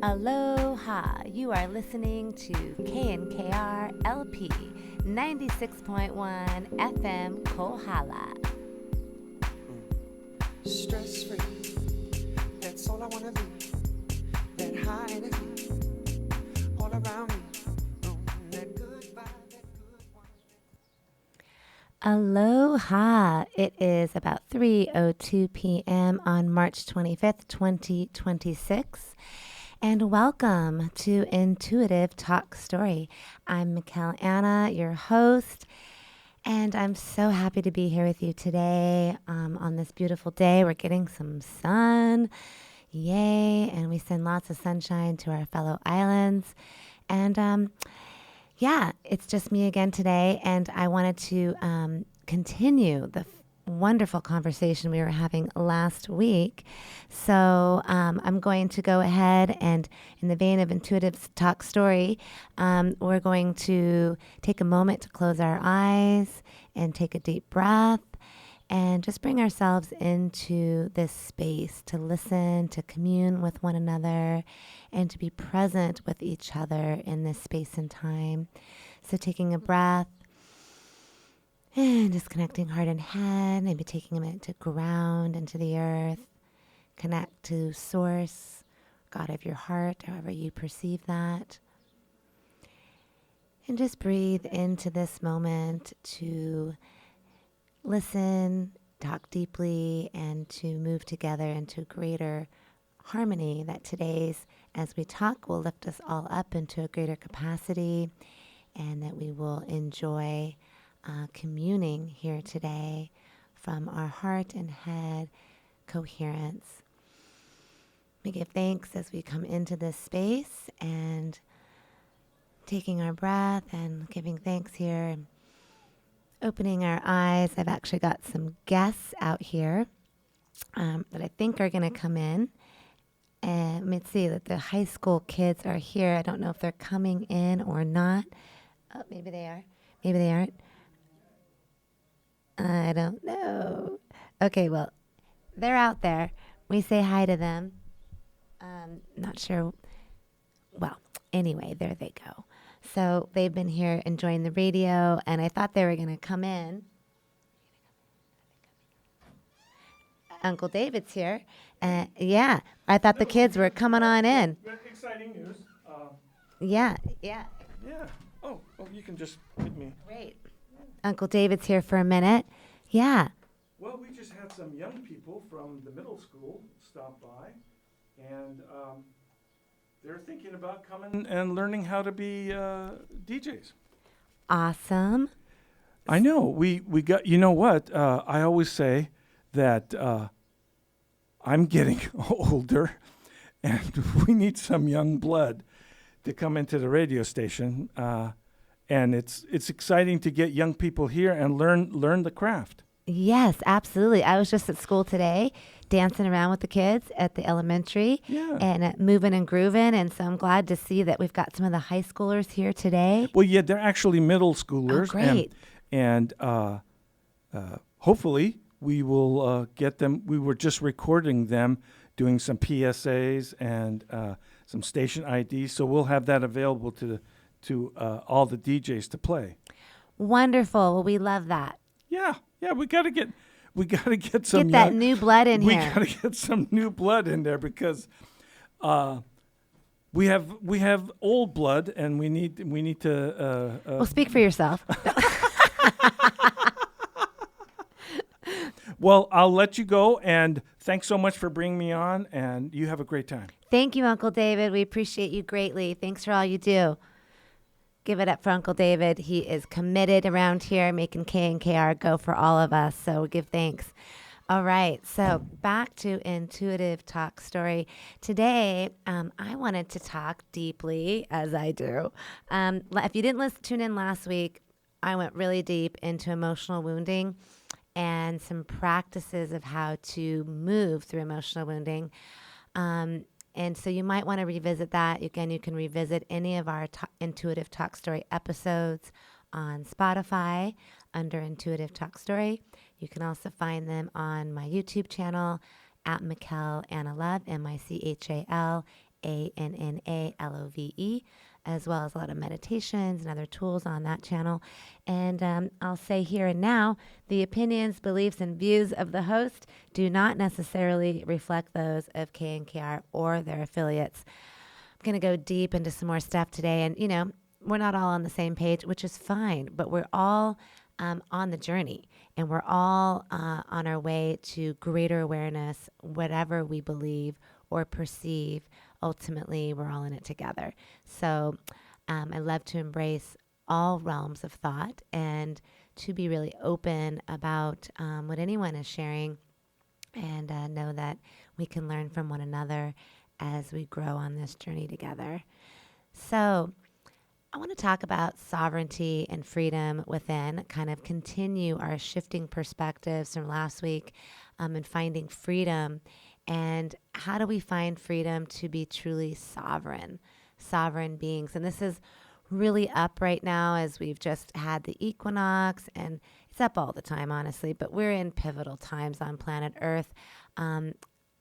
Aloha, you are listening to KNKR LP 96.1 FM Kohala. Stress free, that's all I wanna be. That high energy, all around me. That good vibe, that good one. Aloha, it is about 3:02 p.m. on March 25th, 2026. And welcome to Intuitive Talk Story. I'm Michál Anna, your host, and I'm so happy to be here with you today on this beautiful day. We're getting some sun, yay, and we send lots of sunshine to our fellow islands. And it's just me again today, and I wanted to continue the wonderful conversation we were having last week. So I'm going to go ahead and, in the vein of Intuitive Talk Story, we're going to take a moment to close our eyes and take a deep breath and just bring ourselves into this space to listen, to commune with one another, and to be present with each other in this space and time. So taking a breath, and just connecting heart and head, maybe taking a minute to ground into the earth, connect to source, God of your heart, however you perceive that. And just breathe into this moment to listen, talk deeply, and to move together into greater harmony that today's, as we talk, will lift us all up into a greater capacity, and that we will enjoy communing here today from our heart and head coherence. We give thanks as we come into this space and taking our breath and giving thanks here and opening our eyes. I've actually got some guests out here that I think are going to come in. And let's see that the high school kids are here. I don't know if they're coming in or not. Oh, maybe they are. Maybe they aren't. I don't know. Okay, well, they're out there. We say hi to them. Not sure. Well, anyway, there they go. So they've been here enjoying the radio, and I thought they were going to come in. Uncle David's here. Yeah, I thought the kids were coming on in. Exciting news. Yeah. Yeah. Oh, you can just hit me. Great. Uncle David's here for a minute. Yeah. Well, we just had some young people from the middle school stop by, and they're thinking about coming and learning how to be DJs. Awesome. I know. We got. You know what? I always say that I'm getting older, and we need some young blood to come into the radio station. And it's exciting to get young people here and learn the craft. Yes, absolutely. I was just at school today, dancing around with the kids at the elementary, and moving and grooving. And so I'm glad to see that we've got some of the high schoolers here today. Well, yeah, they're actually middle schoolers. Oh, great. And hopefully we will get them. We were just recording them doing some PSAs and some station IDs. So we'll have that available to all the DJs to play. Wonderful. Well, we love that. Yeah, we gotta get some. Get that new blood in here. We gotta get some new blood in there because we have old blood and we need to. Well, speak for yourself. Well, I'll let you go, and thanks so much for bringing me on, and you have a great time. Thank you, Uncle David. We appreciate you greatly. Thanks for all you do. Give it up for Uncle David. He is committed around here, making KNKR go for all of us. So give thanks. All right. So back to Intuitive Talk Story. Today, I wanted to talk deeply, as I do. If you didn't tune in last week, I went really deep into emotional wounding and some practices of how to move through emotional wounding. And so you might want to revisit that. Again, you can revisit any of our Intuitive Talk Story episodes on Spotify under Intuitive Talk Story. You can also find them on my YouTube channel at Michál Anna Love, Michal ANNALOVE, as well as a lot of meditations and other tools on that channel. And I'll say here and now, the opinions, beliefs, and views of the host do not necessarily reflect those of KNKR or their affiliates. I'm going to go deep into some more stuff today. And, we're not all on the same page, which is fine, but we're all on the journey, and we're all on our way to greater awareness, whatever we believe or perceive. Ultimately, we're all in it together. So I love to embrace all realms of thought and to be really open about what anyone is sharing, and know that we can learn from one another as we grow on this journey together. So I want to talk about sovereignty and freedom within, kind of continue our shifting perspectives from last week, and finding freedom. And how do we find freedom to be truly sovereign beings? And this is really up right now as we've just had the equinox, and it's up all the time, honestly, but we're in pivotal times on planet Earth.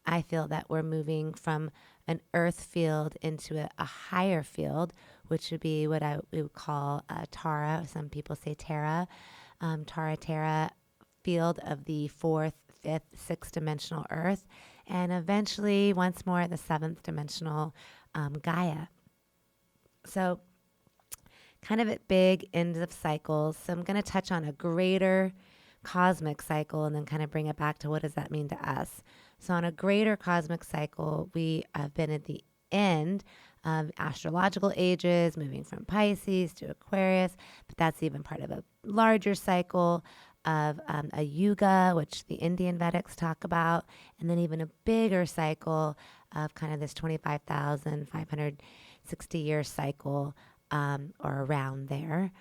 I feel that we're moving from an earth field into a higher field, which would be what we would call Tara. Some people say Terra. Terra field of the fourth, fifth, sixth dimensional earth. And eventually, once more, the seventh dimensional Gaia. So kind of at big ends of cycles. So I'm going to touch on a greater cosmic cycle and then kind of bring it back to what does that mean to us. So on a greater cosmic cycle, we have been at the end of astrological ages, moving from Pisces to Aquarius, but that's even part of a larger cycle of a yuga, which the Indian Vedics talk about, and then even a bigger cycle of kind of this 25,560 year cycle, or around there,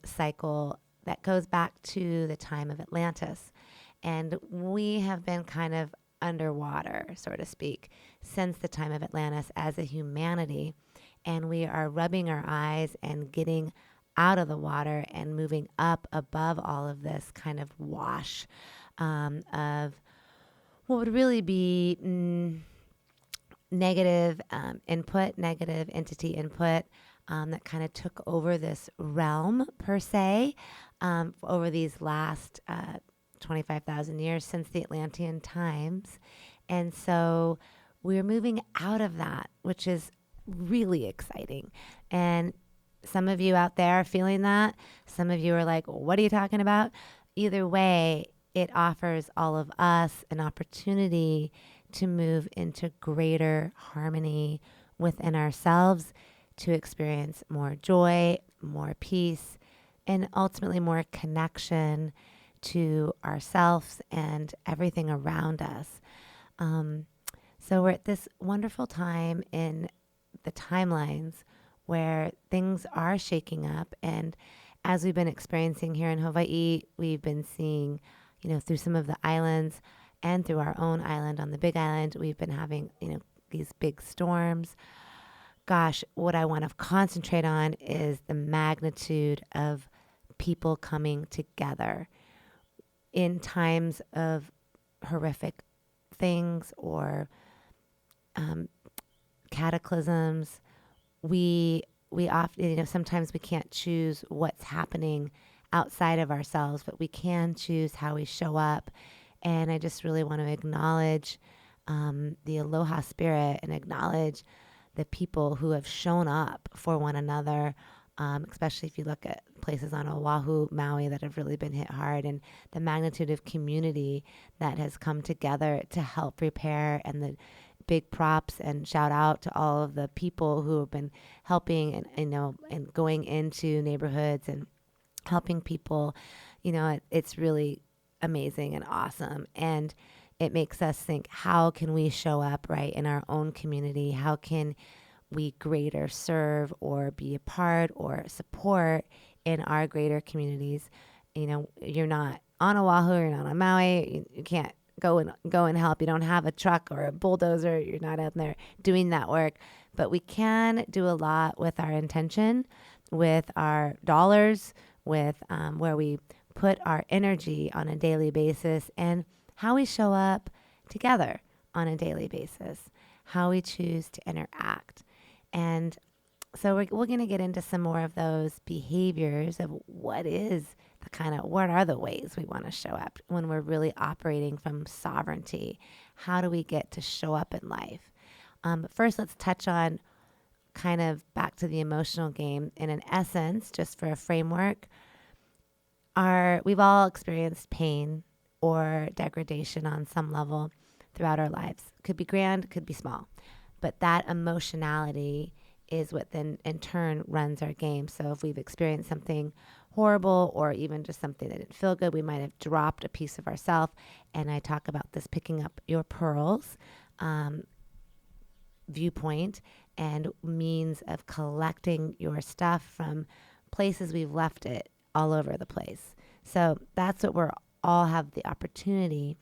cycle that goes back to the time of Atlantis. And we have been kind of underwater, so to speak, since the time of Atlantis as a humanity. And we are rubbing our eyes and getting out of the water and moving up above all of this kind of wash of what would really be negative input, negative entity input, that kind of took over this realm per se, over these last 25,000 years since the Atlantean times. And so we're moving out of that, which is really exciting. And some of you out there are feeling that. Some of you are like, what are you talking about? Either way, it offers all of us an opportunity to move into greater harmony within ourselves, to experience more joy, more peace, and ultimately more connection to ourselves and everything around us. So we're at this wonderful time in the timelines where things are shaking up. And as we've been experiencing here in Hawaii, we've been seeing, through some of the islands and through our own island on the Big Island, we've been having, these big storms. Gosh, what I want to concentrate on is the magnitude of people coming together in times of horrific things or cataclysms. We often, sometimes we can't choose what's happening outside of ourselves, but we can choose how we show up. And I just really want to acknowledge the aloha spirit and acknowledge the people who have shown up for one another, especially if you look at places on Oahu, Maui that have really been hit hard, and the magnitude of community that has come together to help repair. And the big props and shout out to all of the people who have been helping and going into neighborhoods and helping people. It's really amazing and awesome. And it makes us think, how can we show up right in our own community? How can we greater serve or be a part or support in our greater communities? You're not on Oahu, you're not on Maui, you can't go and help. You don't have a truck or a bulldozer. You're not out there doing that work. But we can do a lot with our intention, with our dollars, with where we put our energy on a daily basis, and how we show up together on a daily basis. how we choose to interact. And so we're going to get into some more of those behaviors of what are the ways we want to show up when we're really operating from sovereignty. How do we get to show up in life? But first, let's touch on kind of back to the emotional game. And in essence, just for a framework, we've all experienced pain or degradation on some level throughout our lives. Could be grand, could be small. But that emotionality is what then in turn runs our game. So if we've experienced something horrible or even just something that didn't feel good, we might have dropped a piece of ourselves. And I talk about this picking up your pearls viewpoint and means of collecting your stuff from places we've left it all over the place. So that's what we're all have the opportunity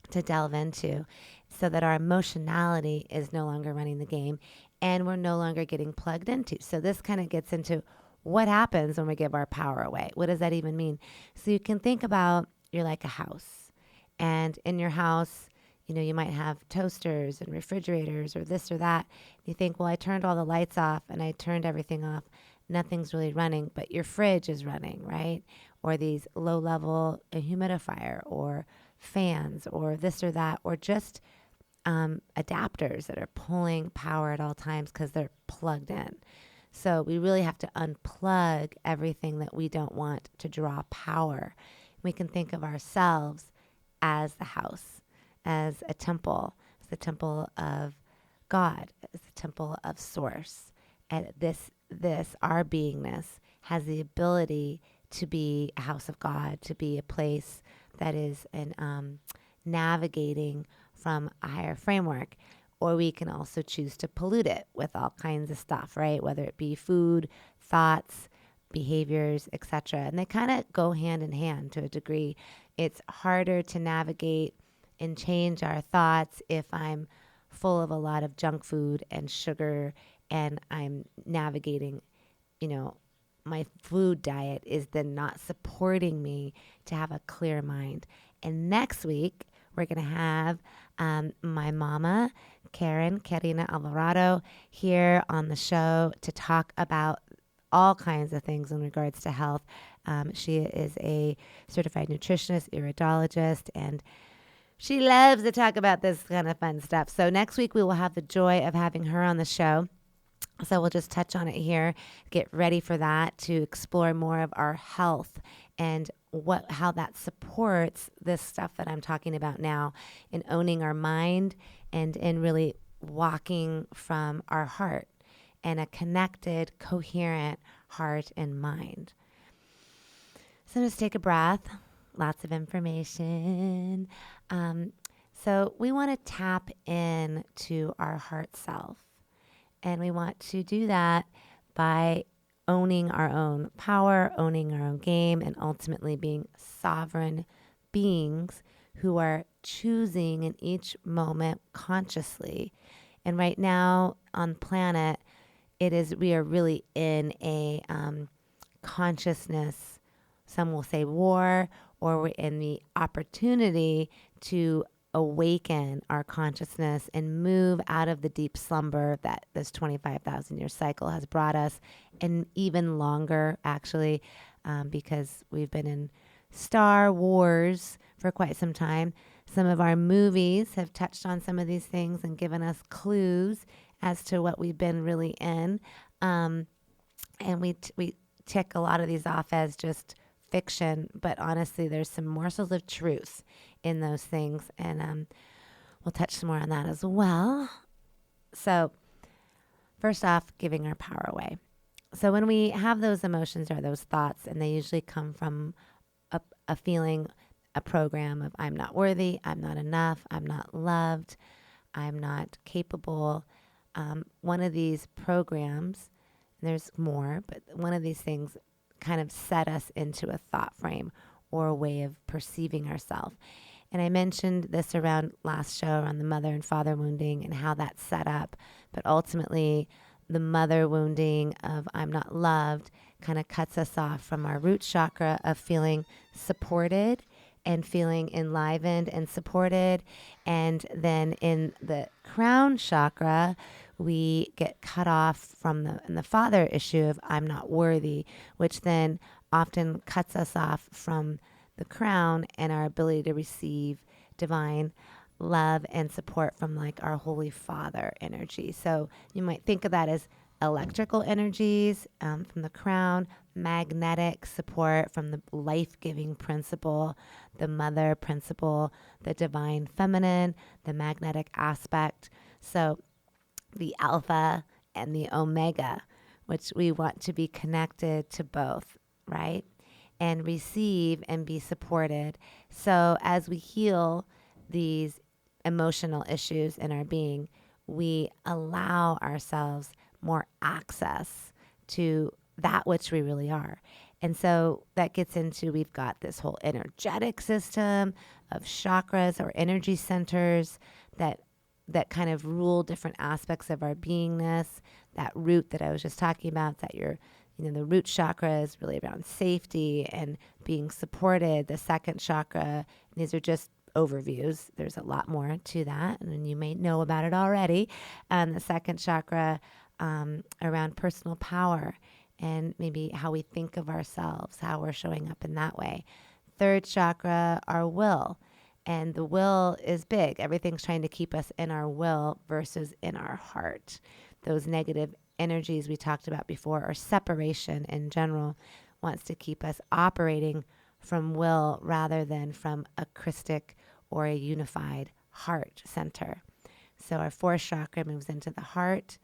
to delve into, so that our emotionality is no longer running the game and we're no longer getting plugged into. So this kind of gets into what happens when we give our power away. What does that even mean? So you can think about you're like a house, and in your house, you might have toasters and refrigerators or this or that. You think, well, I turned all the lights off and I turned everything off. Nothing's really running, but your fridge is running, right? Or these low-level humidifier or fans or this or that, or just adapters that are pulling power at all times because they're plugged in. So we really have to unplug everything that we don't want to draw power. We can think of ourselves as the house, as a temple, as the temple of God, as the temple of Source. And this our beingness has the ability to be a house of God, to be a place that is navigating from a higher framework. Or we can also choose to pollute it with all kinds of stuff, right? Whether it be food, thoughts, behaviors, etc. And they kind of go hand in hand to a degree. It's harder to navigate and change our thoughts if I'm full of a lot of junk food and sugar and I'm navigating, my food diet is then not supporting me to have a clear mind. And next week, we're going to have my mama, Karina Alvarado, here on the show to talk about all kinds of things in regards to health. She is a certified nutritionist, iridologist, and she loves to talk about this kind of fun stuff. So next week, we will have the joy of having her on the show. So we'll just touch on it here, get ready for that, to explore more of our health and how that supports this stuff that I'm talking about now, in owning our mind and in really walking from our heart and a connected, coherent heart and mind. So just take a breath. Lots of information. So we want to tap in to our heart self. And we want to do that by owning our own power, owning our own game, and ultimately being sovereign beings who are choosing in each moment consciously. And right now on planet, we are really in a consciousness, some will say war, or we're in the opportunity to awaken our consciousness and move out of the deep slumber that this 25,000 year cycle has brought us, and even longer, actually, because we've been in Star Wars for quite some time. Some of our movies have touched on some of these things and given us clues as to what we've been really in. And we tick a lot of these off as just fiction, but honestly, there's some morsels of truth in those things, and we'll touch some more on that as well. So first off, giving our power away. So when we have those emotions or those thoughts, and they usually come from a feeling, a program of I'm not worthy, I'm not enough, I'm not loved, I'm not capable. One of these programs, and there's more, but one of these things kind of set us into a thought frame or a way of perceiving ourselves. And I mentioned this around last show around the mother and father wounding and how that's set up. But ultimately, the mother wounding of I'm not loved kind of cuts us off from our root chakra of feeling supported and feeling enlivened and supported. And then in the crown chakra, we get cut off from the father issue of I'm not worthy, which then often cuts us off from the crown and our ability to receive divine love and support from like our Holy Father energy. So you might think of that as electrical energies from the crown, magnetic support from the life-giving principle, the mother principle, the divine feminine, the magnetic aspect. So the alpha and the omega, which we want to be connected to both, right? And receive and be supported. So as we heal these emotional issues in our being, we allow ourselves more access to that which we really are. And so that gets into, we've got this whole energetic system of chakras or energy centers that kind of rule different aspects of our beingness. That root that I was just talking about, that the root chakra is really around safety and being supported. The second chakra, these are just overviews. There's a lot more to that, and you may know about it already. The second chakra around personal power and maybe how we think of ourselves, how we're showing up in that way. Third chakra, our will. And the will is big. Everything's trying to keep us in our will versus in our heart. Those negative energies we talked about before, or separation in general, wants to keep us operating from will rather than from a Christic or a unified heart center. So our fourth chakra moves into the heart.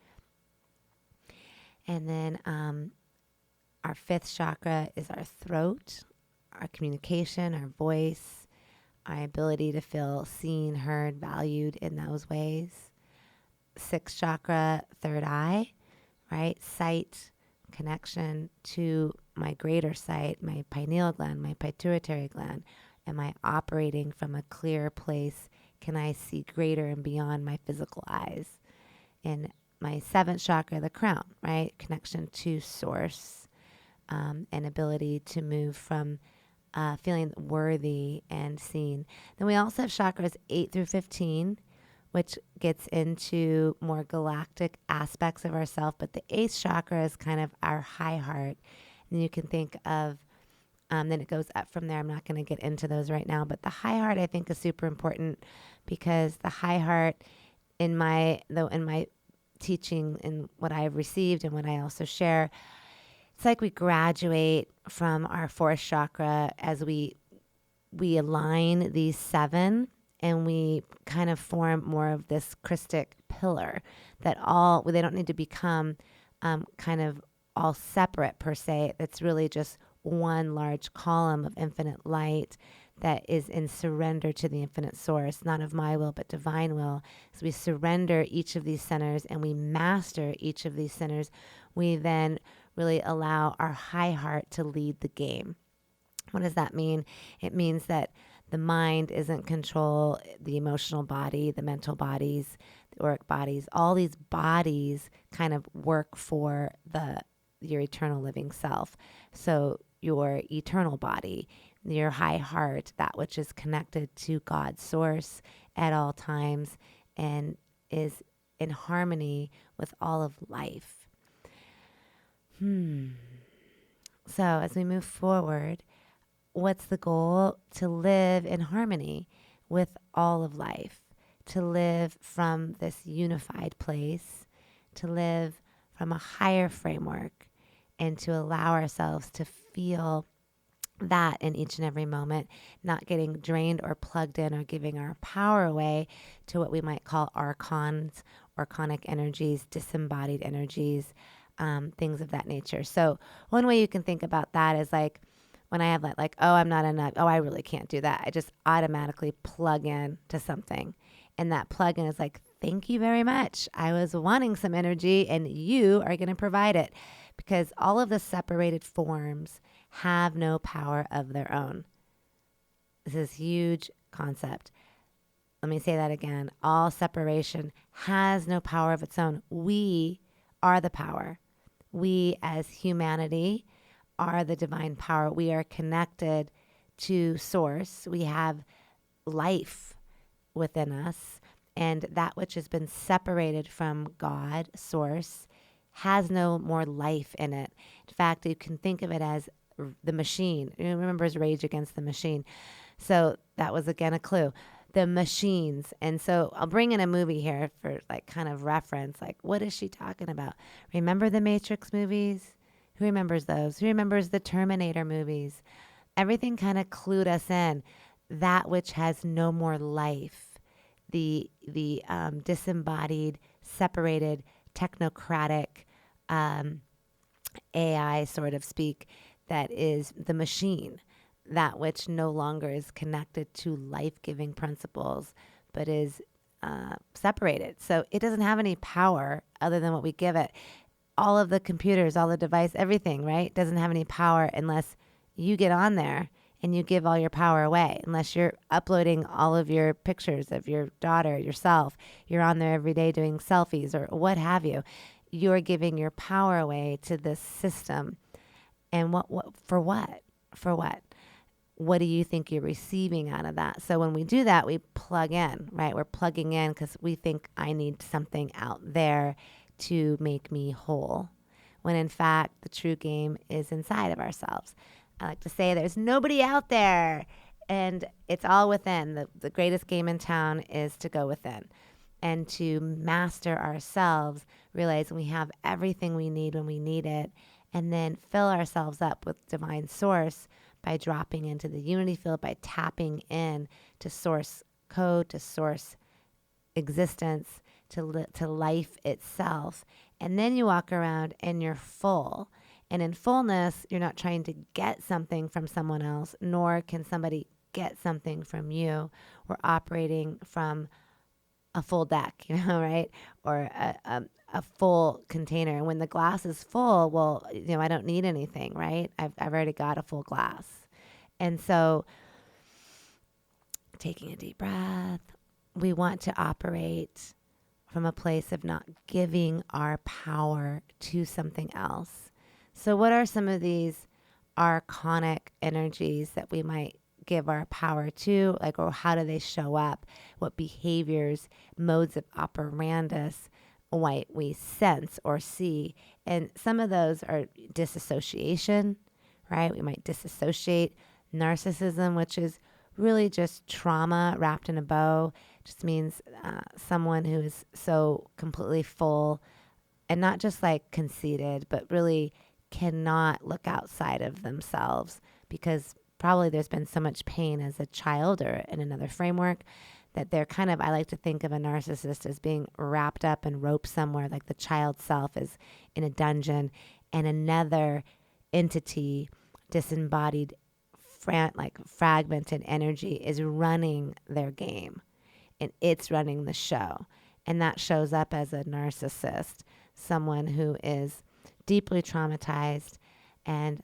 And then our fifth chakra is our throat, our communication, our voice, our ability to feel seen, heard, valued in those ways. Sixth chakra, third eye, right? Sight, connection to my greater sight, my pineal gland, my pituitary gland. Am I operating from a clear place? Can I see greater and beyond my physical eyes? And my seventh chakra, the crown, right? Connection to source, and ability to move from feeling worthy and seen. Then we also have chakras 8 through 15, which gets into more galactic aspects of ourself. But the eighth chakra is kind of our high heart. And you can think of, then it goes up from there. I'm not going to get into those right now. But the high heart, I think, is super important, because the high heart in my teaching and what I've received and what I also share, it's like we graduate from our fourth chakra as we align these seven, and we kind of form more of this Christic pillar that they don't need to become kind of all separate per se. It's really just one large column of infinite light that is in surrender to the infinite source, not of my will, but divine will. So we surrender each of these centers and we master each of these centers. We then really allow our high heart to lead the game. What does that mean? It means that the mind isn't control, the emotional body, the mental bodies, the auric bodies, all these bodies kind of work for your eternal living self. So your eternal body, your high heart, that which is connected to God's source at all times and is in harmony with all of life. So as we move forward, what's the goal? To live in harmony with all of life, to live from this unified place, to live from a higher framework, and to allow ourselves to feel that in each and every moment, not getting drained or plugged in or giving our power away to what we might call archons, archonic energies, disembodied energies, things of that nature. So one way you can think about that is like when I have like, oh, I'm not enough. Oh, I really can't do that. I just automatically plug in to something. And that plug in is like, thank you very much. I was wanting some energy and you are going to provide it, because all of the separated forms have no power of their own. This is a huge concept. Let me say that again. All separation has no power of its own. We are the power. We as humanity are the divine power. We are connected to source. We have life within us, and that which has been separated from God, source, has no more life in it. In fact, you can think of it as the machine. You remember his Rage Against the Machine. So that was again a clue. The machines. And so I'll bring in a movie here for like kind of reference. Like, what is she talking about? Remember the Matrix movies? Who remembers those? Who remembers the Terminator movies? Everything kind of clued us in. That which has no more life. The disembodied, separated, technocratic AI, sort of speak, that is the machine, that which no longer is connected to life-giving principles, but is separated. So it doesn't have any power other than what we give it. All of the computers, all the device, everything, right, doesn't have any power unless you get on there and you give all your power away. Unless you're uploading all of your pictures of your daughter, yourself, you're on there every day doing selfies or what have you. You're giving your power away to this system. And what for what? For what? What do you think you're receiving out of that? So when we do that, we plug in, right? We're plugging in because we think I need something out there to make me whole. When in fact, the true game is inside of ourselves. I like to say there's nobody out there and it's all within. The greatest game in town is to go within and to master ourselves, realizing we have everything we need when we need it, and then fill ourselves up with divine source by dropping into the unity field, by tapping in to source code, to source existence, to life itself. And then you walk around and you're full. And in fullness, you're not trying to get something from someone else, nor can somebody get something from you. We're operating from a full deck, right? Or a full container. And when the glass is full, well, I don't need anything, right? I've already got a full glass. And so taking a deep breath, we want to operate from a place of not giving our power to something else. So what are some of these archonic energies that we might give our power to? Like, or how do they show up? What behaviors, modes of operandus might we sense or see? And some of those are disassociation, right? We might disassociate. Narcissism, which is really just trauma wrapped in a bow, just means someone who is so completely full and not just like conceited, but really cannot look outside of themselves because probably there's been so much pain as a child or in another framework that they're kind of, I like to think of a narcissist as being wrapped up and roped somewhere, like the child self is in a dungeon and another entity, disembodied, fragmented energy is running their game and it's running the show. And that shows up as a narcissist, someone who is deeply traumatized and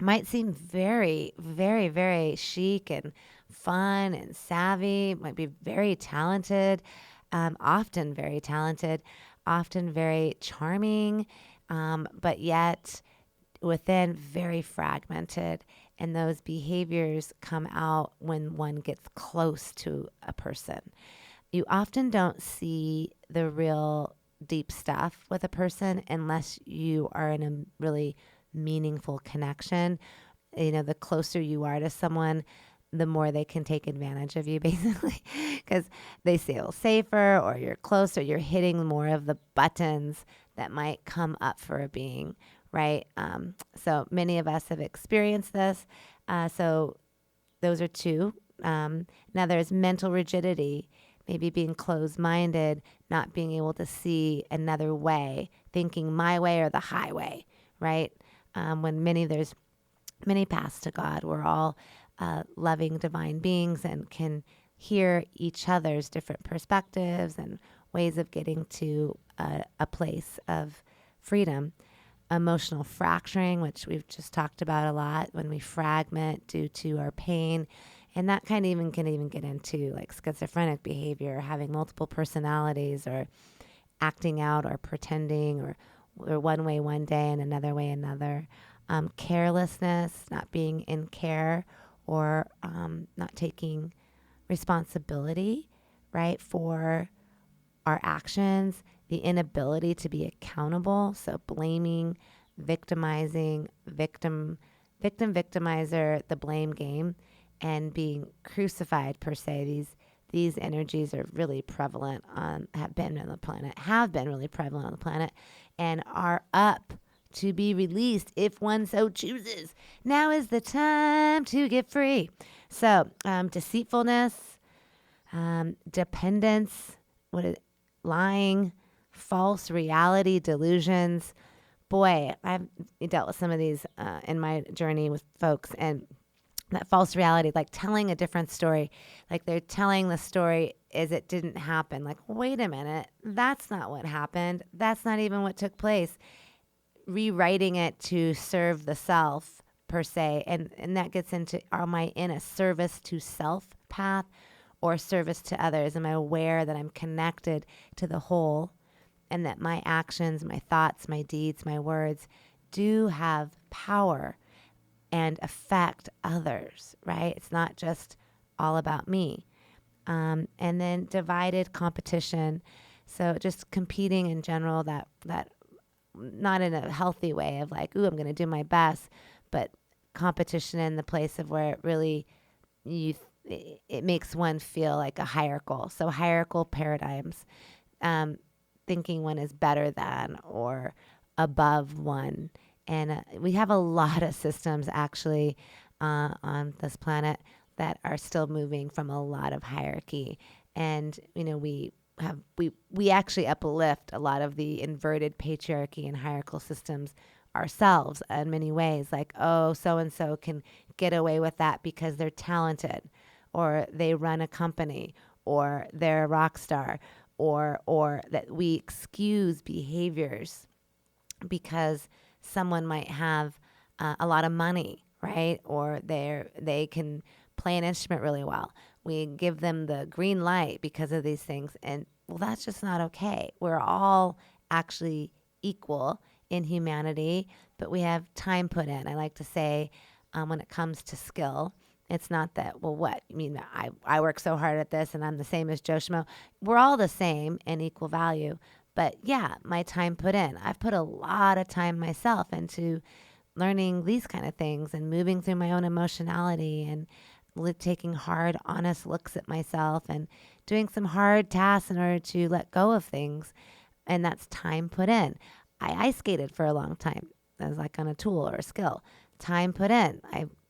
might seem very, very, very chic and fun and savvy, might be very talented, often very talented, often very charming, but yet within very fragmented. And those behaviors come out when one gets close to a person. You often don't see the real deep stuff with a person unless you are in a really meaningful connection. The closer you are to someone, the more they can take advantage of you, basically, because they feel safer or you're closer, you're hitting more of the buttons that might come up for a being, right? So many of us have experienced this. So those are two. Now there's mental rigidity, maybe being closed-minded, not being able to see another way, thinking my way or the highway, right? When there's many paths to God. We're all loving divine beings and can hear each other's different perspectives and ways of getting to a place of freedom. Emotional fracturing, which we've just talked about a lot, when we fragment due to our pain. And that can even get into like schizophrenic behavior, having multiple personalities or acting out or pretending or one way one day and another way another. Carelessness, not being in care or not taking responsibility, right, for our actions, the inability to be accountable. So blaming, victimizing, victimizer, the blame game, and being crucified per se. These energies are really prevalent have been really prevalent on the planet, and are up to be released if one so chooses. Now is the time to get free. So deceitfulness, dependence, lying, false reality, delusions. Boy, I've dealt with some of these in my journey with folks, and that false reality, like telling a different story, like they're telling the story as it didn't happen. Like, wait a minute, that's not what happened. That's not even what took place. Rewriting it to serve the self per se. And that gets into, am I in a service to self path or service to others? Am I aware that I'm connected to the whole and that my actions, my thoughts, my deeds, my words do have power and affect others, right? It's not just all about me. And then divided competition. So just competing in general, that not in a healthy way of like, ooh, I'm going to do my best, but competition in the place of where it really, it makes one feel like a hierarchical. So hierarchical paradigms, thinking one is better than or above one. And we have a lot of systems actually on this planet that are still moving from a lot of hierarchy. And, we actually uplift a lot of the inverted patriarchy and hierarchical systems ourselves in many ways. Like, oh, so-and-so can get away with that because they're talented, or they run a company, or they're a rock star, or that we excuse behaviors because someone might have a lot of money, right? Or they can play an instrument really well. We give them the green light because of these things. And well, that's just not okay. We're all actually equal in humanity, but we have time put in. I like to say when it comes to skill, it's not that, well, what? I mean, I work so hard at this and I'm the same as Joe Schmo. We're all the same and equal value. But yeah, my time put in. I've put a lot of time myself into learning these kind of things and moving through my own emotionality and taking hard, honest looks at myself and doing some hard tasks in order to let go of things. And that's time put in. I ice skated for a long time as like on a tool or a skill. Time put in.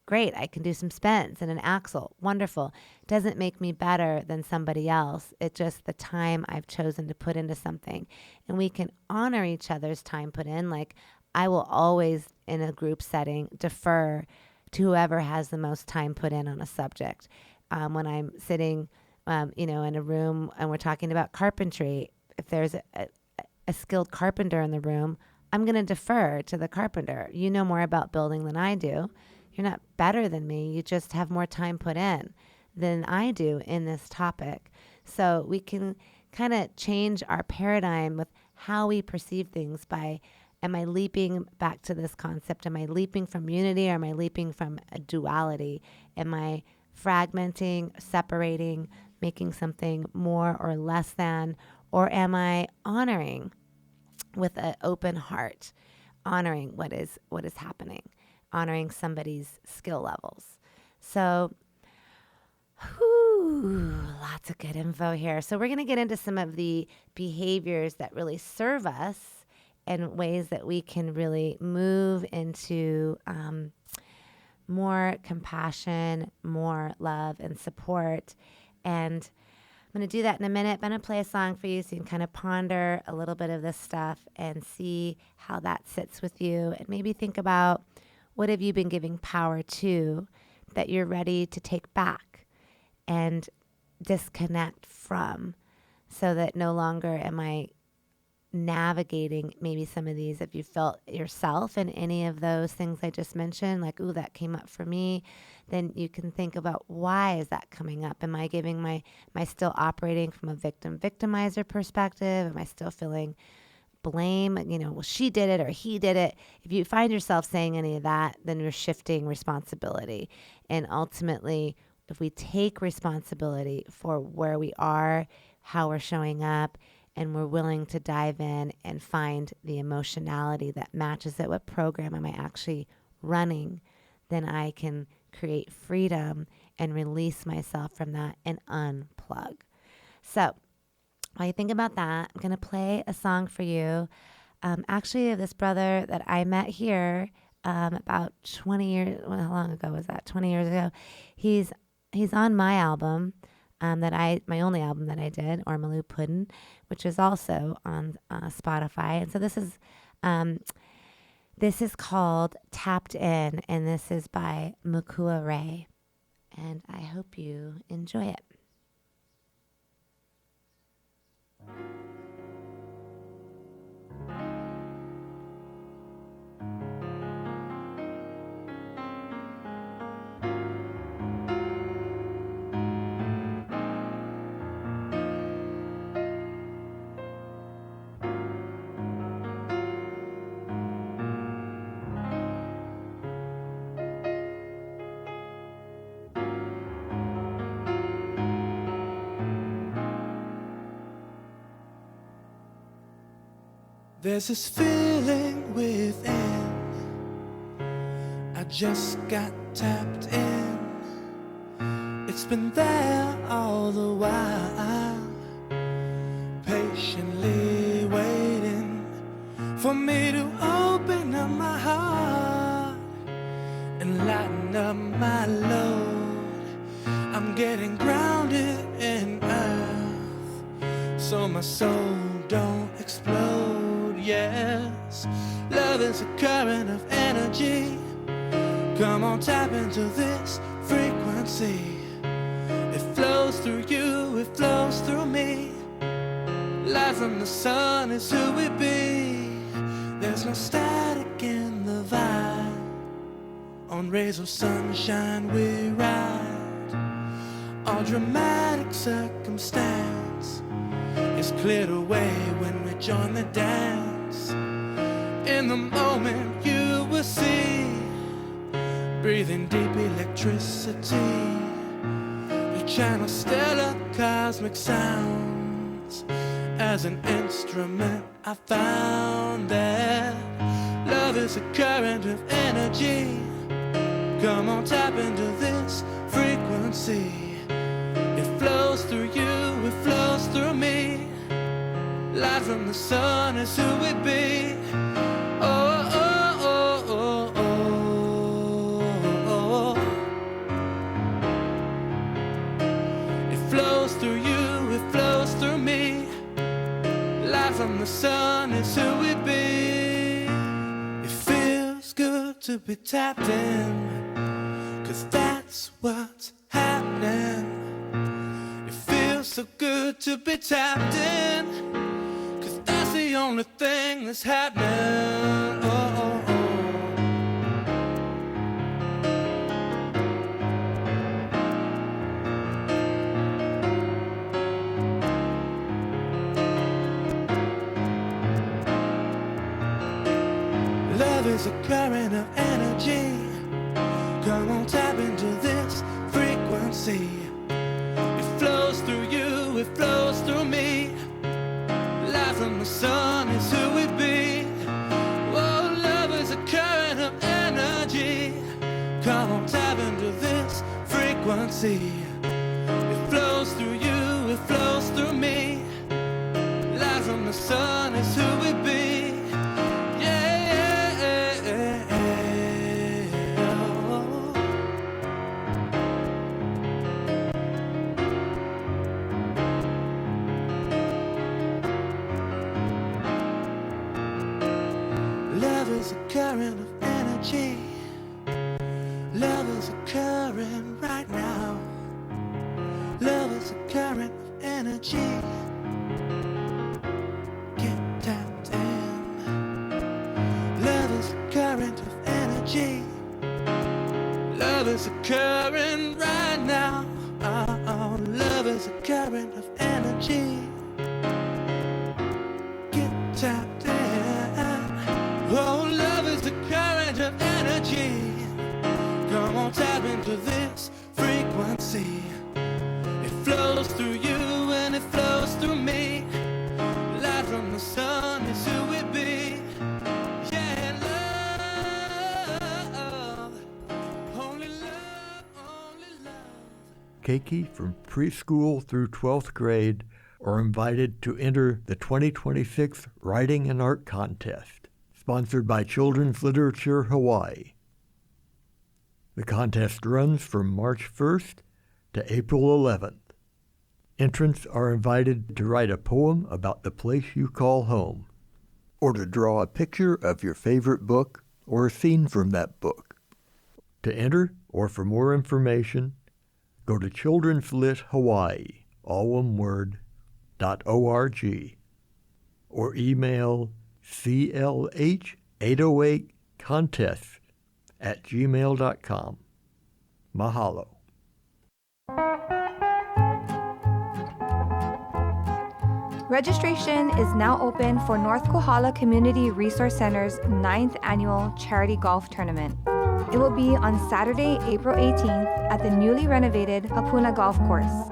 Great, I can do some spins and an axle. Wonderful. Doesn't make me better than somebody else. It's just the time I've chosen to put into something. And we can honor each other's time put in. Like, I will always, in a group setting, defer to whoever has the most time put in on a subject. When I'm sitting, in a room and we're talking about carpentry, if there's a skilled carpenter in the room, I'm going to defer to the carpenter. You know more about building than I do. You're not better than me. You just have more time put in than I do in this topic. So we can kind of change our paradigm with how we perceive things by, am I leaping back to this concept? Am I leaping from unity or am I leaping from a duality? Am I fragmenting, separating, making something more or less than? Or am I honoring with an open heart, honoring what is happening, honoring somebody's skill levels? So, lots of good info here. So we're going to get into some of the behaviors that really serve us and ways that we can really move into more compassion, more love and support. And I'm going to do that in a minute. I'm going to play a song for you so you can kind of ponder a little bit of this stuff and see how that sits with you. And maybe think about, what have you been giving power to that you're ready to take back and disconnect from, so that no longer am I navigating maybe some of these. If you felt yourself in any of those things I just mentioned, like, ooh, that came up for me, then you can think about, why is that coming up? Am I giving am I still operating from a victimizer perspective? Am I still feeling blame, well, she did it or he did it. If you find yourself saying any of that, then you're shifting responsibility. And ultimately, if we take responsibility for where we are, how we're showing up, and we're willing to dive in and find the emotionality that matches it, what program am I actually running, then I can create freedom and release myself from that and unplug. So while you think about that, I'm going to play a song for you. Actually, this brother that I met here about 20 years, well, how long ago was that? 20 years ago. He's on my album my only album that I did, Ormalu Puddin', which is also on Spotify. And so this is called Tapped In, and this is by Mukua Ray. And I hope you enjoy it. There's this feeling within, I just got tapped in. It's been there all the while, patiently waiting for me to open up my heart and lighten up my load. I'm getting grounded in earth, so my soul don't explode. Yes, love is a current of energy. Come on, tap into this frequency. It flows through you, it flows through me. Light from the sun is who we be. There's no static in the vibe. On rays of sunshine we ride. All dramatic circumstance is cleared away when we join the dance. In the moment you will see, breathing deep electricity. You channel stellar cosmic sounds. As an instrument I found that love is a current of energy. Come on, tap into this frequency. It flows through you, it flows through me. Light from the sun is who we be. Oh, oh, oh, oh, oh, oh. It flows through you, it flows through me. Light from the sun is who we be. It feels good to be tapped in, 'cause that's what's happening. It feels so good to be tapped in, 'cause that's the only thing that's happening. Oh, oh, oh. Love is a current of energy. Come on, tap into this frequency. It flows through you, it flows through me. Light from the sun is who we be. Oh, love is a current of energy. Come on, tap into this frequency. It flows through you, it flows through me. Light from the sun is who we be. Love is a current of energy. Love is a current right now. Love is a current of energy. Get tapped in. Love is a current of energy. Love is a current right now. Oh, love is a current of energy. Get tapped in. keiki from preschool through 12th grade are invited to enter the 2026 Writing and Art Contest, sponsored by Children's Literature Hawaii. The contest runs from March 1st to April 11th. Entrants are invited to write a poem about the place you call home, or to draw a picture of your favorite book or a scene from that book. To enter, or for more information, go to Children's Lit Hawaii, all one word, .org, or email clh808contest@gmail.com. Mahalo. Registration is now open for North Kohala Community Resource Center's 9th Annual Charity Golf Tournament. It will be on Saturday, April 18th at the newly renovated Hapuna Golf Course.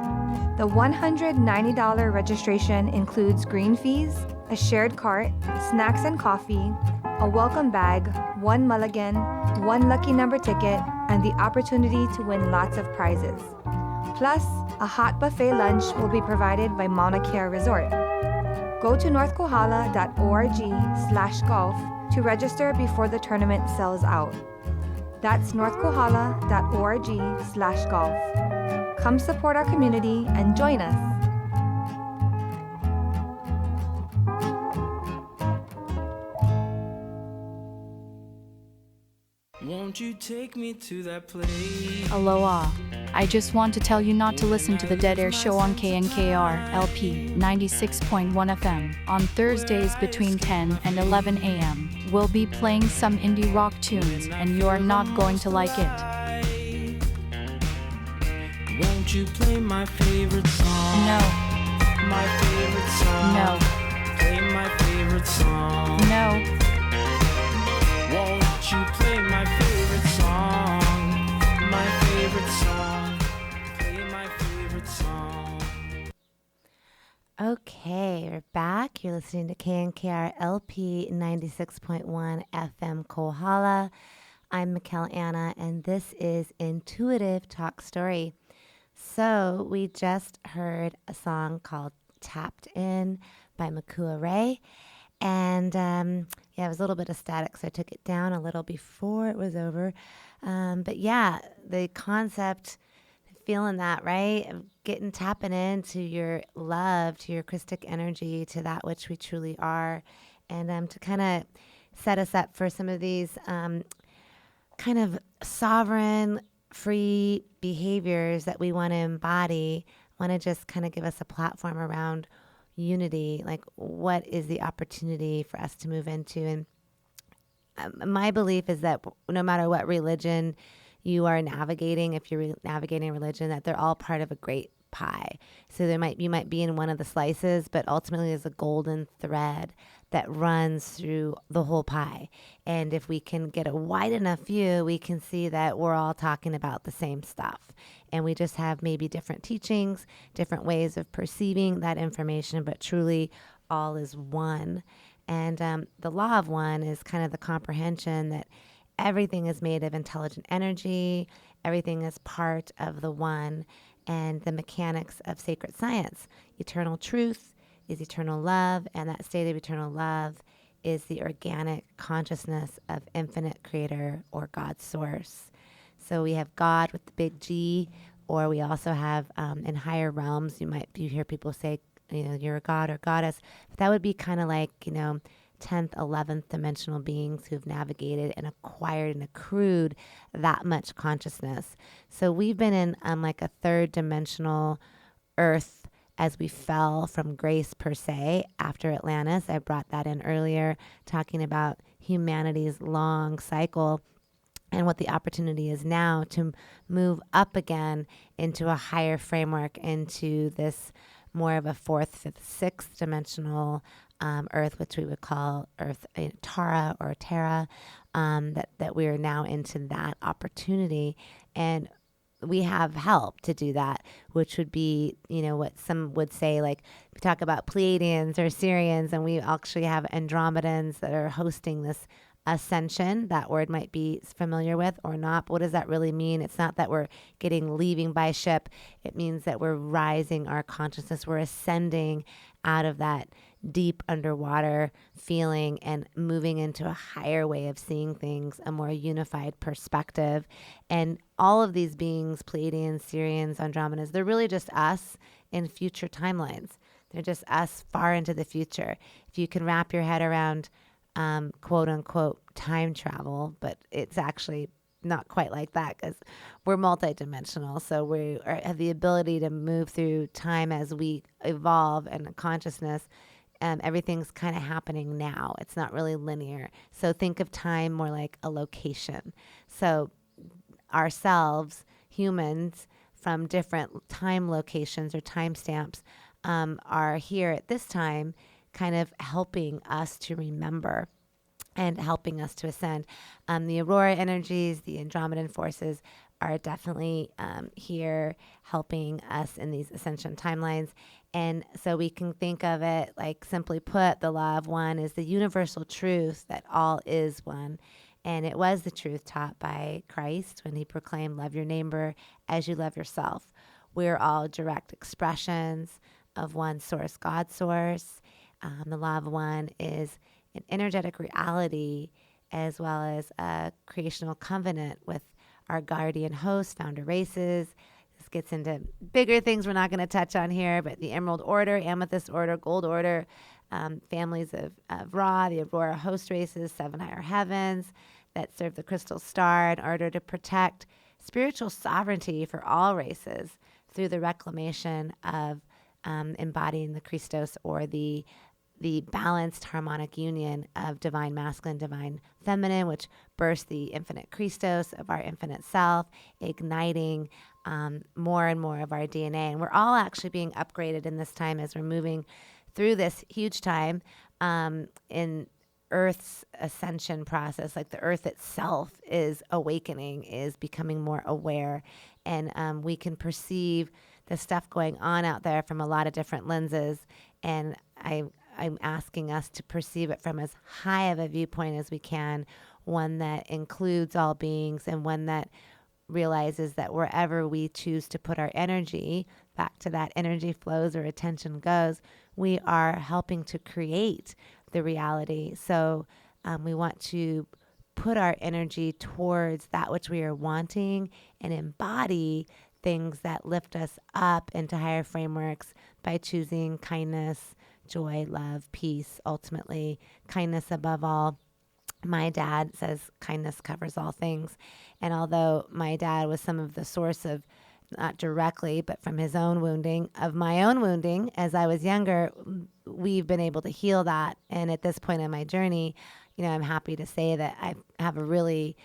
The $190 registration includes green fees, a shared cart, snacks and coffee, a welcome bag, 1 mulligan, 1 lucky number ticket, and the opportunity to win lots of prizes. Plus, a hot buffet lunch will be provided by Mauna Kea Resort. Go to northkohala.org/golf to register before the tournament sells out. That's northkohala.org/golf. Come support our community and join us. Won't you take me to that place? Aloha. I just want to tell you not to listen to the Dead Air Show on KNKR LP 96.1 FM on Thursdays between 10 and 11 a.m. We'll be playing some indie rock tunes and you're not going to like it. Won't you play my favorite song? No. My favorite song. No. Play my favorite song. No. Won't you play my favorite song? My favorite song. Play my favorite song. Okay, we're back. You're listening to KNKR LP 96.1 FM Kohala. I'm Michál Anna, and this is Intuitive Talk Story. So we just heard a song called Tapped In by Makua Ray. And it was a little bit of static, so I took it down a little before it was over. But yeah, the concept, feeling that, right? Of tapping into your love, to your Christic energy, to that which we truly are. And to kind of set us up for some of these kind of sovereign, free behaviors that we want to embody, want to just kind of give us a platform around unity, like what is the opportunity for us to move into. And my belief is that no matter what religion you are navigating, if you're navigating religion, that they're all part of a great pie. So you might be in one of the slices, but ultimately there's a golden thread that runs through the whole pie. And if we can get a wide enough view, we can see that we're all talking about the same stuff. And we just have maybe different teachings, different ways of perceiving that information, but truly all is one. And the law of one is kind of the comprehension that everything is made of intelligent energy, everything is part of the one, and the mechanics of sacred science. Eternal truth is eternal love, and that state of eternal love is the organic consciousness of infinite creator or God source. So we have God with the big G, or we also have in higher realms, you hear people say, you're a god or goddess, but that would be kind of like, 10th, 11th dimensional beings who've navigated and acquired and accrued that much consciousness. So we've been in like a third dimensional earth as we fell from grace per se after Atlantis. I brought that in earlier, talking about humanity's long cycle and what the opportunity is now to move up again into a higher framework, into this more of a fourth, fifth, sixth dimensional earth, which we would call Earth Tara or Terra, that we are now into that opportunity. And we have help to do that, which would be, what some would say, like we talk about Pleiadians or Sirians, and we actually have Andromedans that are hosting this ascension. That word might be familiar with or not. But what does that really mean? It's not that we're leaving by ship. It means that we're rising our consciousness. We're ascending out of that deep underwater feeling and moving into a higher way of seeing things, a more unified perspective. And all of these beings, Pleiadians, Sirians, Andromedas, they're really just us in future timelines. They're just us far into the future. If you can wrap your head around quote unquote time travel, but it's actually not quite like that because we're multidimensional. So we have the ability to move through time as we evolve and consciousness. Everything's kind of happening now. It's not really linear. So think of time more like a location. So ourselves, humans from different time locations or time stamps, are here at this time kind of helping us to remember and helping us to ascend. The Aurora energies, the Andromedan forces are definitely here helping us in these ascension timelines. And so we can think of it like, simply put, the law of one is the universal truth that all is one. And it was the truth taught by Christ when he proclaimed, love your neighbor as you love yourself. We're all direct expressions of one source, God source. The law of one is an energetic reality as well as a creational covenant with our guardian host, founder races. This gets into bigger things we're not going to touch on here, but the Emerald Order, Amethyst Order, Gold Order, families of Ra, the Aurora host races, 7 higher heavens that serve the crystal star in order to protect spiritual sovereignty for all races through the reclamation of embodying the Christos, or the balanced harmonic union of divine masculine, divine feminine, which bursts the infinite Christos of our infinite self, igniting more and more of our DNA. And we're all actually being upgraded in this time as we're moving through this huge time in Earth's ascension process. Like the Earth itself is awakening, is becoming more aware, and we can perceive the stuff going on out there from a lot of different lenses. And I'm asking us to perceive it from as high of a viewpoint as we can, one that includes all beings and one that realizes that wherever we choose to put our energy, back to that energy flows or attention goes, we are helping to create the reality. So we want to put our energy towards that which we are wanting and embody things that lift us up into higher frameworks by choosing kindness, joy, love, peace, ultimately kindness above all. My dad says kindness covers all things. And although my dad was some of the source of, not directly, but from his own wounding, of my own wounding as I was younger, we've been able to heal that. And at this point in my journey, I'm happy to say that I have a really,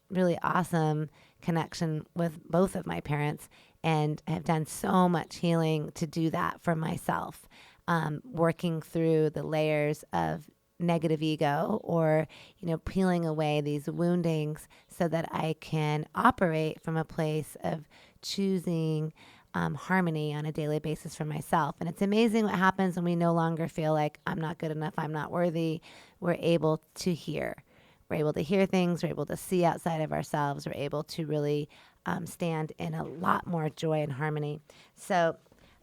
really awesome connection with both of my parents and have done so much healing to do that for myself, working through the layers of negative ego, or peeling away these woundings so that I can operate from a place of choosing harmony on a daily basis for myself. And it's amazing what happens when we no longer feel like I'm not good enough, I'm not worthy. We're able to hear. We're able to hear things. We're able to see outside of ourselves. We're able to really stand in a lot more joy and harmony. So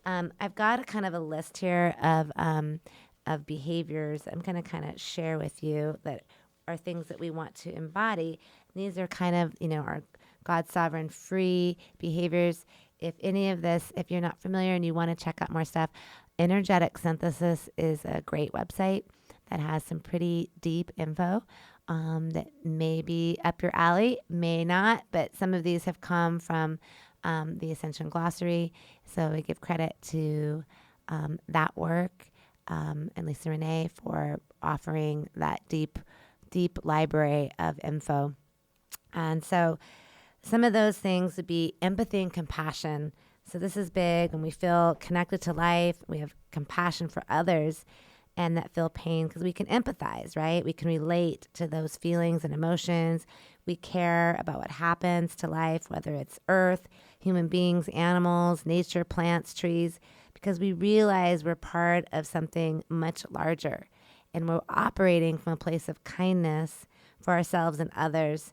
I've got a kind of a list here of behaviors I'm going to kind of share with you that are things that we want to embody. These are kind of, our God sovereign free behaviors. If any of this, if you're not familiar and you want to check out more stuff, Energetic Synthesis is a great website that has some pretty deep info that may be up your alley, may not, but some of these have come from the Ascension Glossary. So I give credit to that work and Lisa Renee for offering that deep library of info. And so some of those things would be empathy and compassion. So this is big. When we feel connected to life, we have compassion for others and that feel pain, because we can empathize, right? We can relate to those feelings and emotions. We care about what happens to life, whether it's earth, human beings, animals, nature, plants, trees, because we realize we're part of something much larger and we're operating from a place of kindness for ourselves and others.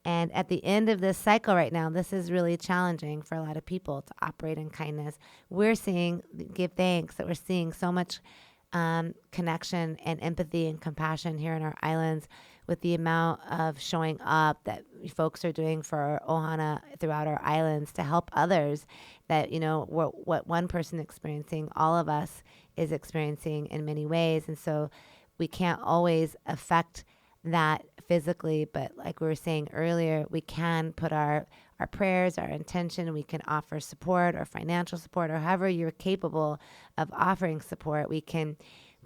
And at the end of this cycle right now, this is really challenging for a lot of people to operate in kindness. We're seeing, give thanks that we're seeing so much connection and empathy and compassion here in our islands with the amount of showing up that folks are doing for Ohana throughout our islands to help others, that, what one person experiencing, all of us is experiencing in many ways. And so we can't always affect that physically, but like we were saying earlier, we can put our prayers, our intention, we can offer support or financial support, or however you're capable of offering support. We can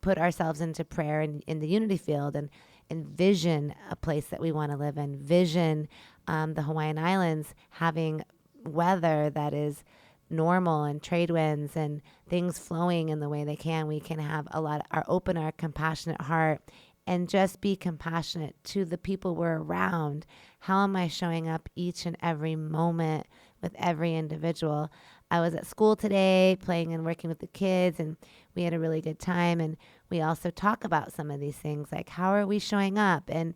put ourselves into prayer in the unity field and envision a place that we want to live in, vision the Hawaiian Islands having weather that is normal and trade winds and things flowing in the way they can. We can have our compassionate heart and just be compassionate to the people we're around. How am I showing up each and every moment with every individual? I was at school today playing and working with the kids, and we had a really good time. And we also talk about some of these things, like how are we showing up and,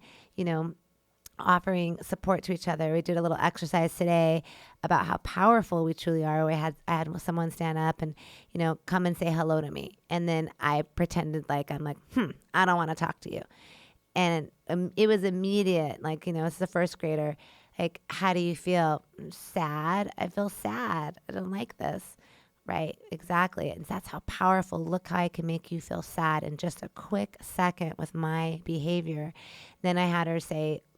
offering support to each other. We did a little exercise today about how powerful we truly are. I had someone stand up and, come and say hello to me. And then I pretended like, I'm like, I don't want to talk to you. And it was immediate. Like, it's the first grader. Like, how do you feel? Sad. I feel sad. I don't like this. Right. Exactly. And that's how powerful. Look how I can make you feel sad in just a quick second with my behavior. Then I had her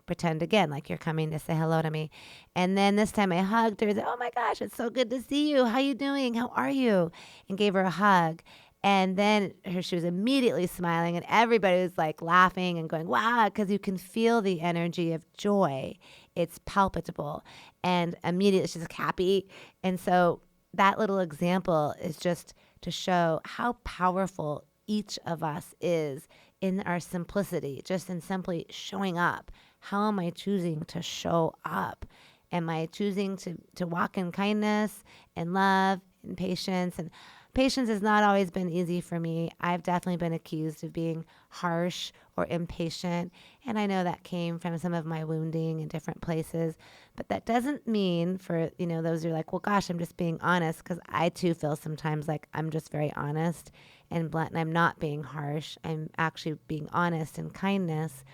pretend again, like you're coming to say hello to me. And then this time I hugged her. Oh my gosh, it's so good to see you. How you doing? How are you? And gave her a hug. And then she was immediately smiling, and everybody was like laughing and going, wow, because you can feel the energy of joy. It's palpable. And immediately she's like happy. And so that little example is just to show how powerful each of us is in our simplicity, just in simply showing up. How am I choosing to show up? Am I choosing to walk in kindness and love and patience? And patience has not always been easy for me. I've definitely been accused of being harsh or impatient. And I know that came from some of my wounding in different places. But that doesn't mean for, those who are like, well, gosh, I'm just being honest. Because I too feel sometimes like I'm just very honest and blunt. And I'm not being harsh. I'm actually being honest and kindness.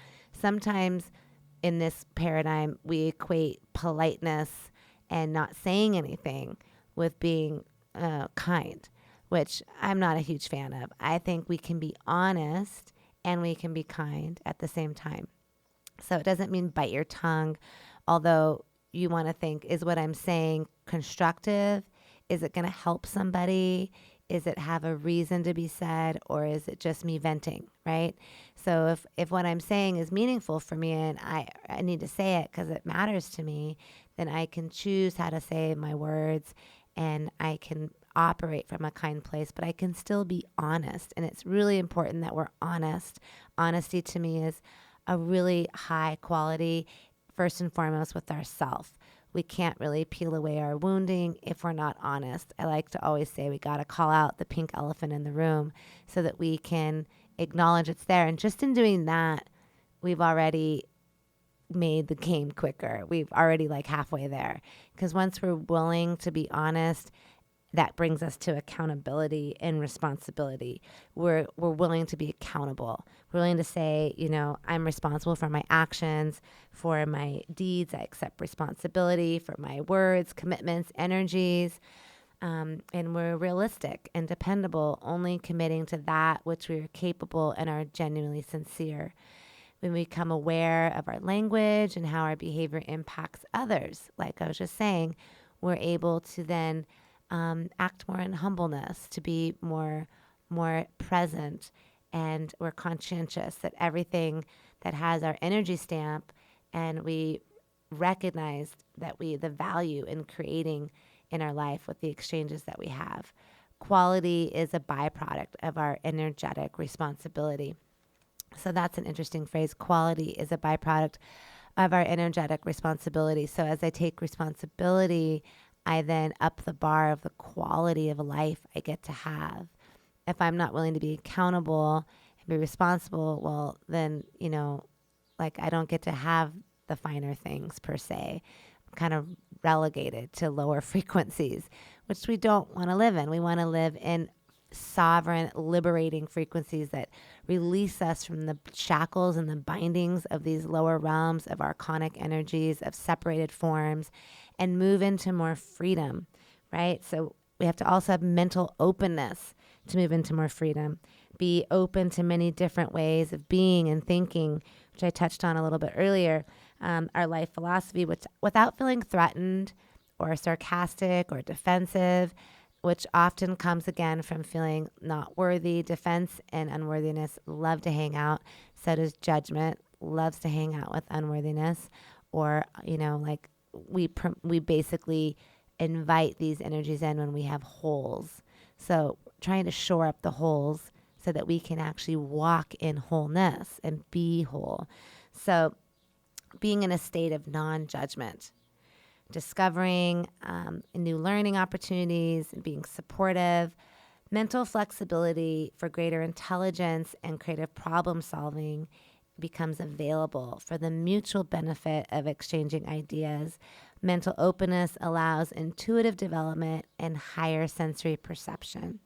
Sometimes in this paradigm, we equate politeness and not saying anything with being kind, which I'm not a huge fan of. I think we can be honest and we can be kind at the same time. So it doesn't mean bite your tongue, although you want to think, is what I'm saying constructive? Is it going to help somebody? Is it have a reason to be said, or is it just me venting, right? So if what I'm saying is meaningful for me and I need to say it because it matters to me, then I can choose how to say my words and I can operate from a kind place, but I can still be honest. And it's really important that we're honest. Honesty to me is a really high quality, first and foremost with ourselves. We can't really peel away our wounding if we're not honest. I like to always say we got to call out the pink elephant in the room so that we can acknowledge it's there. And just in doing that, we've already made the game quicker. We've already halfway there. Because once we're willing to be honest, that brings us to accountability and responsibility. We're willing to be accountable. We're willing to say, I'm responsible for my actions, for my deeds. I accept responsibility for my words, commitments, energies. And we're realistic and dependable, only committing to that which we are capable and are genuinely sincere. When we become aware of our language and how our behavior impacts others, like I was just saying, we're able to then act more in humbleness, to be more present, and we're conscientious that everything that has our energy stamp, and we recognize that the value in creating in our life with the exchanges that we have. Quality is a byproduct of our energetic responsibility. So that's an interesting phrase. Quality is a byproduct of our energetic responsibility. So as I take responsibility, I then up the bar of the quality of a life I get to have. If I'm not willing to be accountable and be responsible, well, then, Like I don't get to have the finer things per se. I'm kind of relegated to lower frequencies, which we don't want to live in. We want to live in sovereign, liberating frequencies that release us from the shackles and the bindings of these lower realms of archonic energies, of separated forms, and move into more freedom, right? So we have to also have mental openness to move into more freedom. Be open to many different ways of being and thinking, which I touched on a little bit earlier. Our life philosophy, which without feeling threatened or sarcastic or defensive, which often comes again from feeling not worthy. Defense and unworthiness love to hang out. So does judgment, loves to hang out with unworthiness. Or, like we basically invite these energies in when we have holes. So trying to shore up the holes so that we can actually walk in wholeness and be whole. So being in a state of non-judgment, discovering new learning opportunities, being supportive, mental flexibility for greater intelligence and creative problem solving becomes available for the mutual benefit of exchanging ideas. Mental openness allows intuitive development and higher sensory perception.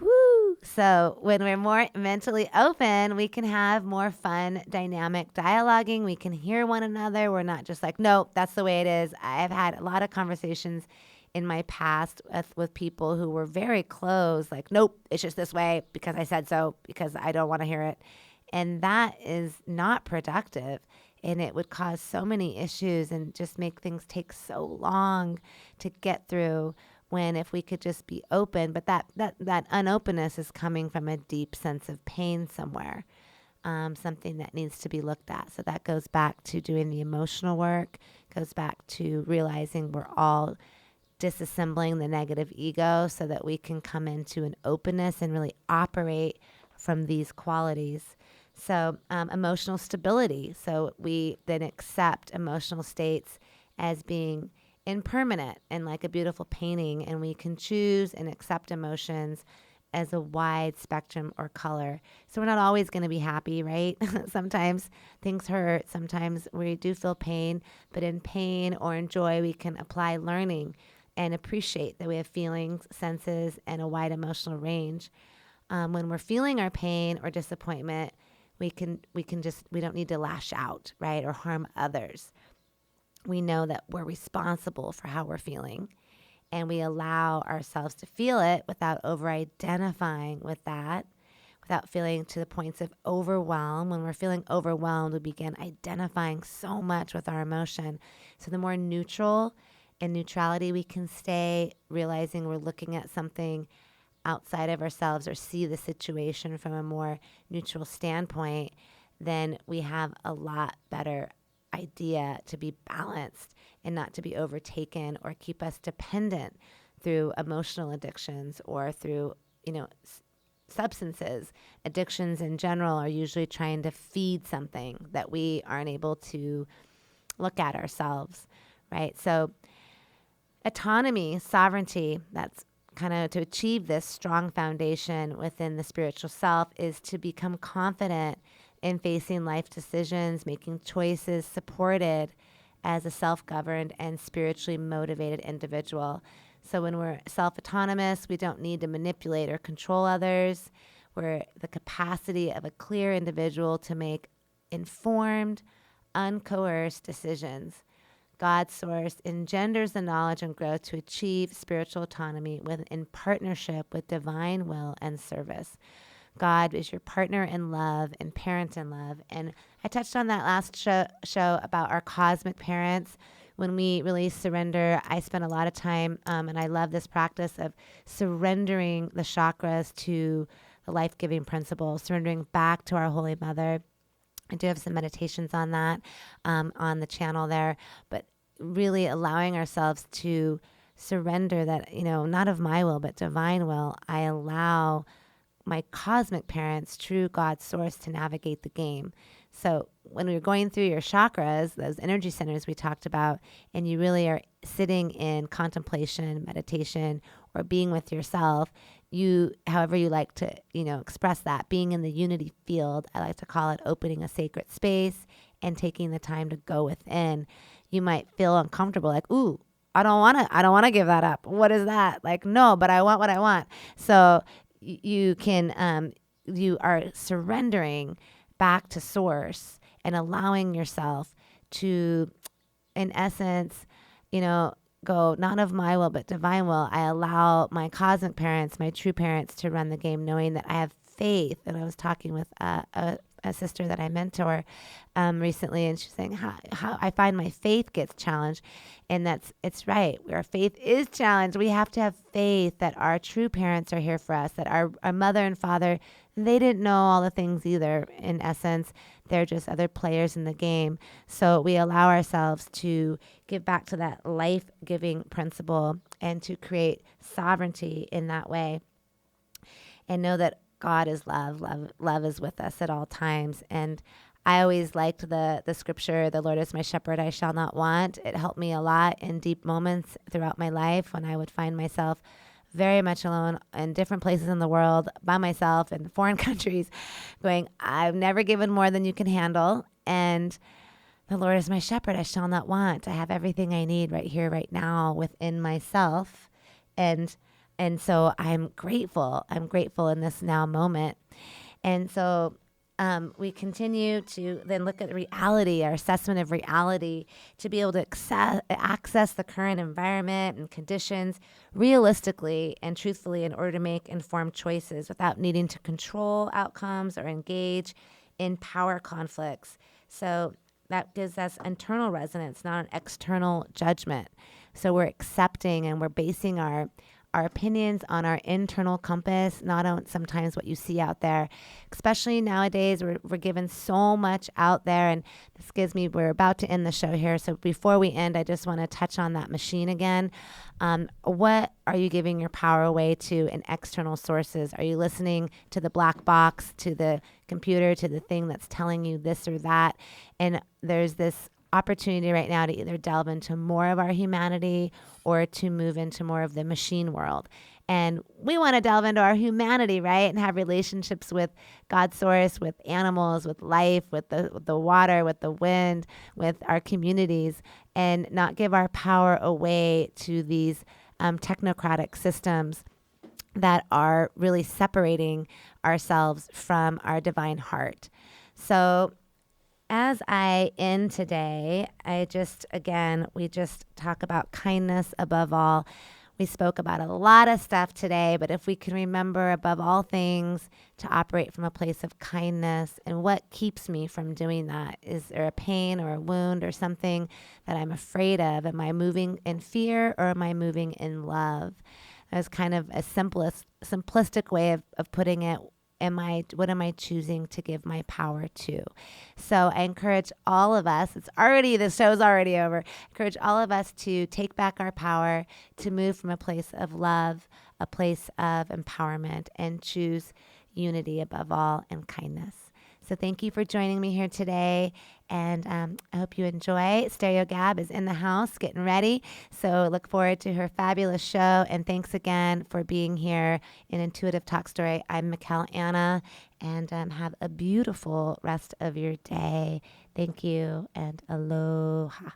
Woo! So when we're more mentally open, we can have more fun, dynamic dialoguing. We can hear one another. We're not just like, nope, that's the way it is. I've had a lot of conversations in my past with people who were very close, like, nope, it's just this way because I said so, because I don't want to hear it. And that is not productive. And it would cause so many issues and just make things take so long to get through, when if we could just be open. But that unopenness is coming from a deep sense of pain somewhere, something that needs to be looked at. So that goes back to doing the emotional work, goes back to realizing we're all disassembling the negative ego so that we can come into an openness and really operate from these qualities. So emotional stability. So we then accept emotional states as being impermanent and like a beautiful painting, and we can choose and accept emotions as a wide spectrum or color. So we're not always going to be happy, right? Sometimes things hurt. Sometimes we do feel pain, but in pain or in joy, we can apply learning and appreciate that we have feelings, senses, and a wide emotional range. When we're feeling our pain or disappointment, we don't need to lash out, right? Or harm others. We know that we're responsible for how we're feeling, and we allow ourselves to feel it without over-identifying with that, without feeling to the points of overwhelm. When we're feeling overwhelmed, we begin identifying so much with our emotion. So the more neutral and neutrality we can stay, realizing we're looking at something outside of ourselves or see the situation from a more neutral standpoint, then we have a lot better idea to be balanced and not to be overtaken or keep us dependent through emotional addictions or through, substances. Addictions in general are usually trying to feed something that we aren't able to look at ourselves, right? So autonomy, sovereignty, that's kind of to achieve this strong foundation within the spiritual self, is to become confident in facing life decisions, making choices, supported as a self-governed and spiritually motivated individual. So when we're self-autonomous, we don't need to manipulate or control others. We're the capacity of a clear individual to make informed, uncoerced decisions. God's source engenders the knowledge and growth to achieve spiritual autonomy in partnership with divine will and service. God is your partner in love and parent in love. And I touched on that last show about our cosmic parents. When we really surrender, I spend a lot of time, and I love this practice of surrendering the chakras to the life-giving principle, surrendering back to our Holy Mother. I do have some meditations on that on the channel there, but really allowing ourselves to surrender that, not of my will, but divine will. I allow my cosmic parents, true God's source, to navigate the game. So when we're going through your chakras, those energy centers we talked about, and you really are sitting in contemplation, meditation, or being with yourself, however you like to, express that, being in the unity field, I like to call it opening a sacred space and taking the time to go within. You might feel uncomfortable, like, ooh, I don't want to give that up. What is that? Like, no, but I want what I want. So you can, you are surrendering back to source and allowing yourself to, in essence, go, not of my will, but divine will. I allow my cosmic parents, my true parents, to run the game, knowing that I have faith. And I was talking with a sister that I mentor recently, and she's saying how I find my faith gets challenged. And it's right. Our faith is challenged. We have to have faith that our true parents are here for us, that our mother and father, they didn't know all the things either. In essence, they're just other players in the game. So we allow ourselves to give back to that life-giving principle and to create sovereignty in that way, and know that God is love. Love is with us at all times. And I always liked the scripture, the Lord is my shepherd, I shall not want. It helped me a lot in deep moments throughout my life when I would find myself very much alone in different places in the world, by myself in foreign countries, going, I've never given more than you can handle. And the Lord is my shepherd, I shall not want. I have everything I need right here, right now within myself. And so I'm grateful. I'm grateful in this now moment. And so we continue to then look at reality, our assessment of reality, to be able to access the current environment and conditions realistically and truthfully in order to make informed choices without needing to control outcomes or engage in power conflicts. So that gives us internal resonance, not an external judgment. So we're accepting and we're basing our opinions on our internal compass, not on sometimes what you see out there. Especially nowadays, we're given so much out there, and this gives me, we're about to end the show here. So before we end, I just want to touch on that machine again. What are you giving your power away to in external sources? Are you listening to the black box, to the computer, to the thing that's telling you this or that? And there's this opportunity right now to either delve into more of our humanity or to move into more of the machine world. And we want to delve into our humanity, right? And have relationships with God's source, with animals, with life, with the water, with the wind, with our communities, and not give our power away to these technocratic systems that are really separating ourselves from our divine heart. So as I end today, we just talk about kindness above all. We spoke about a lot of stuff today, but if we can remember above all things to operate from a place of kindness, and what keeps me from doing that? Is there a pain or a wound or something that I'm afraid of? Am I moving in fear or am I moving in love? That's kind of a simplistic way of putting it. What am I choosing to give my power to? So I encourage all of us, the show's already over. I encourage all of us to take back our power, to move from a place of love, a place of empowerment, and choose unity above all and kindness. So thank you for joining me here today. And I hope you enjoy. Stereo Gab is in the house getting ready. So look forward to her fabulous show. And thanks again for being here in Intuitive Talk Story. I'm Michál Anna, and have a beautiful rest of your day. Thank you and aloha.